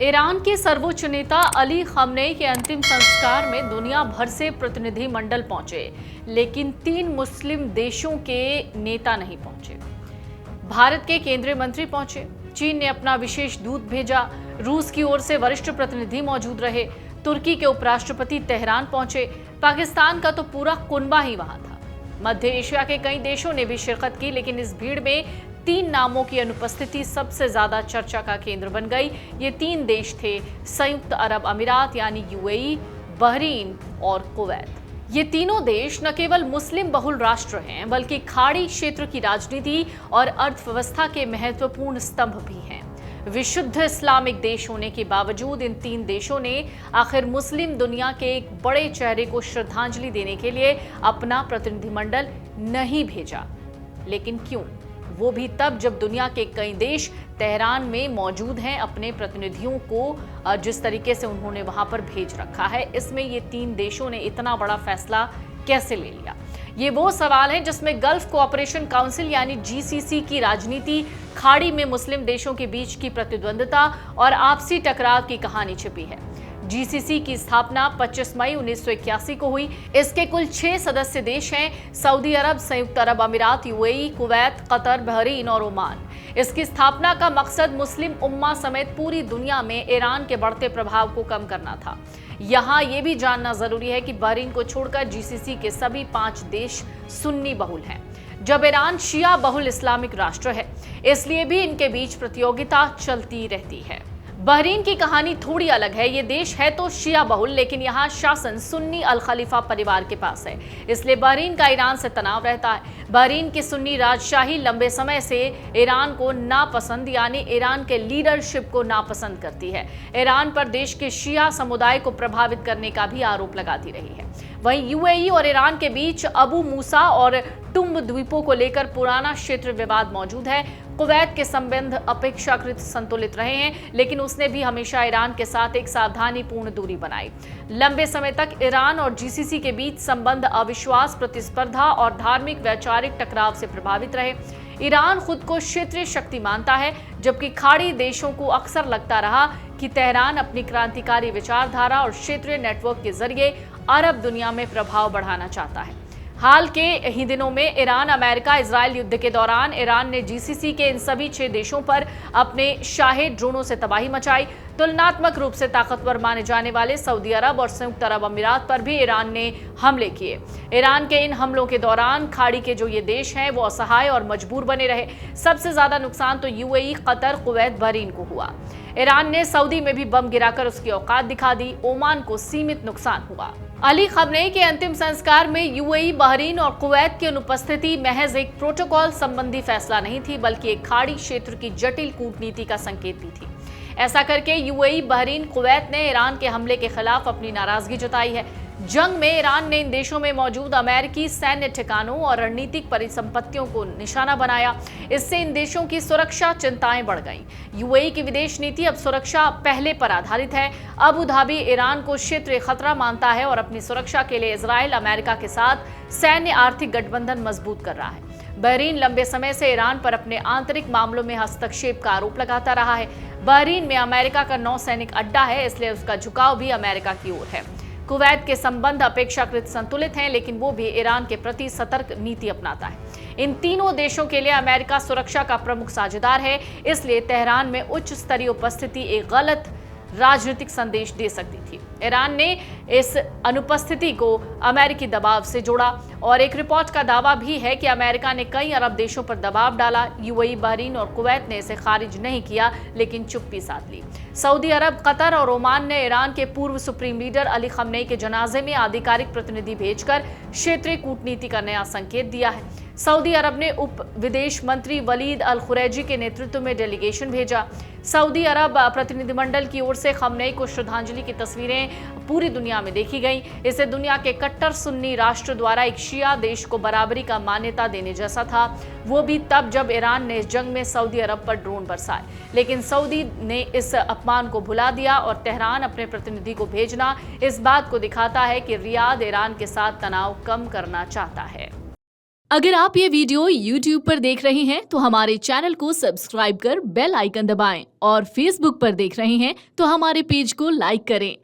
Iran के सर्वोच्च नेता अली खamenei के अंतिम संस्कार में दुनिया भर से प्रतिनिधिमंडल पहुंचे, लेकिन 3 मुस्लिम देशों के नेता नहीं पहुंचे। भारत के केंद्रीय मंत्री पहुंचे, चीन ने अपना विशेष दूत भेजा, रूस की ओर से वरिष्ठ प्रतिनिधि मौजूद रहे, तुर्की के उपराष्ट्रपति तेहरान पहुंचे, पाकिस्तान का तो पूरा कुनबा ही वहां था। मध्य एशिया के कई देशों ने भी शिरकत की, लेकिन इस भीड़ में 3 नामों की अनुपस्थिति सबसे ज्यादा चर्चा का केंद्र बन गई। ये 3 देश थे संयुक्त अरब अमीरात यानी यूएई, बहरीन और कुवैत। ये तीनों देश न केवल मुस्लिम बहुल राष्ट्र हैं, बल्कि खाड़ी क्षेत्र की राजनीति और अर्थव्यवस्था के महत्वपूर्ण स्तंभ भी हैं। विशुद्ध इस्लामिक देश होने के बावजूद इन 3 देशों ने आखिर मुस्लिम दुनिया के एक बड़े चेहरे को श्रद्धांजलि देने के लिए अपना प्रतिनिधिमंडल नहीं भेजा। लेकिन क्यों? वो भी तब जब दुनिया के कई देश तेहरान में मौजूद हैं। अपने प्रतिनिधियों को जिस तरीके से उन्होंने वहां पर भेज रखा है, इसमें ये 3 देशों ने इतना बड़ा फैसला कैसे ले लिया? ये वो सवाल है जिसमें गल्फ कोऑपरेशन काउंसिल यानी जीसीसी की राजनीति, खाड़ी में मुस्लिम देशों के बीच की प्रतिद्वंद्विता और आपसी टकराव की कहानी छिपी है। जीसीसी की स्थापना 25 मई 1981 को हुई। इसके कुल 6 सदस्य देश हैं: सऊदी अरब, संयुक्त अरब अमीरात, यूएई, कुवैत, कतर, बहरीन और ओमान। इसकी स्थापना का मकसद मुस्लिम उम्मा समेत पूरी दुनिया में ईरान के बढ़ते प्रभाव को कम करना था। यहाँ ये भी जानना जरूरी है कि बहरीन को छोड़कर जीसीसी के सभी 5 देश सुन्नी बहुल हैं, जब ईरान शिया बहुल इस्लामिक राष्ट्र है, इसलिए भी इनके बीच प्रतियोगिता चलती रहती है। बहरीन की कहानी थोड़ी अलग है। ये देश है तो शिया बहुल, लेकिन यहाँ शासन सुन्नी अल खलीफा परिवार के पास है, इसलिए बहरीन का ईरान से तनाव रहता है। बहरीन की सुन्नी राजशाही लंबे समय से ईरान को नापसंद यानी ईरान के लीडरशिप को नापसंद करती है। ईरान पर देश के शिया समुदाय को प्रभावित करने का भी आरोप लगाती रही है। वहीं यूएई और ईरान के बीच अबू मूसा और टुम्ब द्वीपों को लेकर पुराना क्षेत्र विवाद मौजूद है। कुवैत के संबंध अपेक्षाकृत संतुलित रहे हैं, लेकिन उसने भी हमेशा ईरान के साथ एक सावधानीपूर्ण दूरी बनाई। लंबे समय तक ईरान और जीसीसी के बीच संबंध अविश्वास, प्रतिस्पर्धा और धार्मिक वैचारिक टकराव से प्रभावित रहे। ईरान खुद को क्षेत्रीय शक्ति मानता है, जबकि खाड़ी देशों को अक्सर लगता रहा कि तेहरान अपनी क्रांतिकारी विचारधारा और क्षेत्रीय नेटवर्क के जरिए अरब दुनिया में प्रभाव बढ़ाना चाहता है। हाल के ही दिनों में ईरान अमेरिका इजराइल युद्ध के दौरान ईरान ने जीसीसी के इन सभी 6 देशों पर अपने शाहे ड्रोनों से तबाही मचाई। तुलनात्मक रूप से ताकतवर माने जाने वाले सऊदी अरब और संयुक्त अरब अमीरात पर भी ईरान ने हमले किए। ईरान के इन हमलों के दौरान खाड़ी के जो ये देश हैं वो असहाय और मजबूर बने रहे। सबसे ज्यादा नुकसान तो यूएई, कतर, कुवैत, बहरीन को हुआ। ईरान ने सऊदी में भी बम गिराकर उसकी औकात दिखा दी। ओमान को सीमित नुकसान हुआ। अली खamenei के अंतिम संस्कार में यूएई, बहरीन और कुवैत की अनुपस्थिति महज एक प्रोटोकॉल संबंधी फैसला नहीं थी, बल्कि एक खाड़ी क्षेत्र की जटिल कूटनीति का संकेत भी थी। ऐसा करके यूएई, बहरीन, कुवैत ने ईरान के हमले के खिलाफ अपनी नाराजगी जताई है। जंग में ईरान ने इन देशों में मौजूद अमेरिकी सैन्य ठिकानों और रणनीतिक परिसंपत्तियों को निशाना बनाया। इससे इन देशों की सुरक्षा चिंताएं बढ़ गईं। यूएई की विदेश नीति अब सुरक्षा पहले पर आधारित है। अबू धाबी ईरान को क्षेत्रीय खतरा मानता है और अपनी सुरक्षा के लिए इजराइल, अमेरिका के साथ सैन्य आर्थिक गठबंधन मजबूत कर रहा है। बहरीन लंबे समय से ईरान पर अपने आंतरिक मामलों में हस्तक्षेप का आरोप लगाता रहा है। बहरीन में अमेरिका का नौसैनिक अड्डा है, इसलिए उसका झुकाव भी अमेरिका की ओर है। कुवैत के संबंध अपेक्षाकृत संतुलित हैं, लेकिन वो भी ईरान के प्रति सतर्क नीति अपनाता है। इन तीनों देशों के लिए अमेरिका सुरक्षा का प्रमुख साझेदार है, इसलिए तेहरान में उच्च स्तरीय उपस्थिति एक गलत राजनीतिक संदेश दे सकती थी। ईरान ने इस अनुपस्थिति को अमेरिकी दबाव से जोड़ा और एक रिपोर्ट का दावा भी है कि अमेरिका ने कई अरब देशों पर दबाव डाला। यूएई, बहरीन और कुवैत ने इसे खारिज नहीं किया, लेकिन चुप्पी साध ली। सऊदी अरब, कतर और ओमान ने ईरान के पूर्व सुप्रीम लीडर अली खamenei के जनाजे में आधिकारिक प्रतिनिधि भेजकर क्षेत्रीय कूटनीति का नया संकेत दिया है। सऊदी अरब ने उप विदेश मंत्री वलीद अल खुरैजी के नेतृत्व में डेलीगेशन भेजा। सऊदी अरब प्रतिनिधिमंडल की ओर से खamenei को श्रद्धांजलि की तस्वीरें पूरी दुनिया में देखी गई। इसे दुनिया के कट्टर सुन्नी राष्ट्र द्वारा एक शिया देश को बराबरी का मान्यता देने जैसा था, वो भी तब जब ईरान ने इस जंग में सऊदी अरब पर ड्रोन बरसाए। लेकिन सऊदी ने इस अपमान को भुला दिया और तेहरान अपने प्रतिनिधि को भेजना इस बात को दिखाता है कि रियाद ईरान के साथ तनाव कम करना चाहता है। अगर आप ये वीडियो YouTube पर देख रहे हैं तो हमारे चैनल को सब्सक्राइब कर बेल आइकन दबाएं और Facebook पर देख रहे हैं तो हमारे पेज को लाइक करें।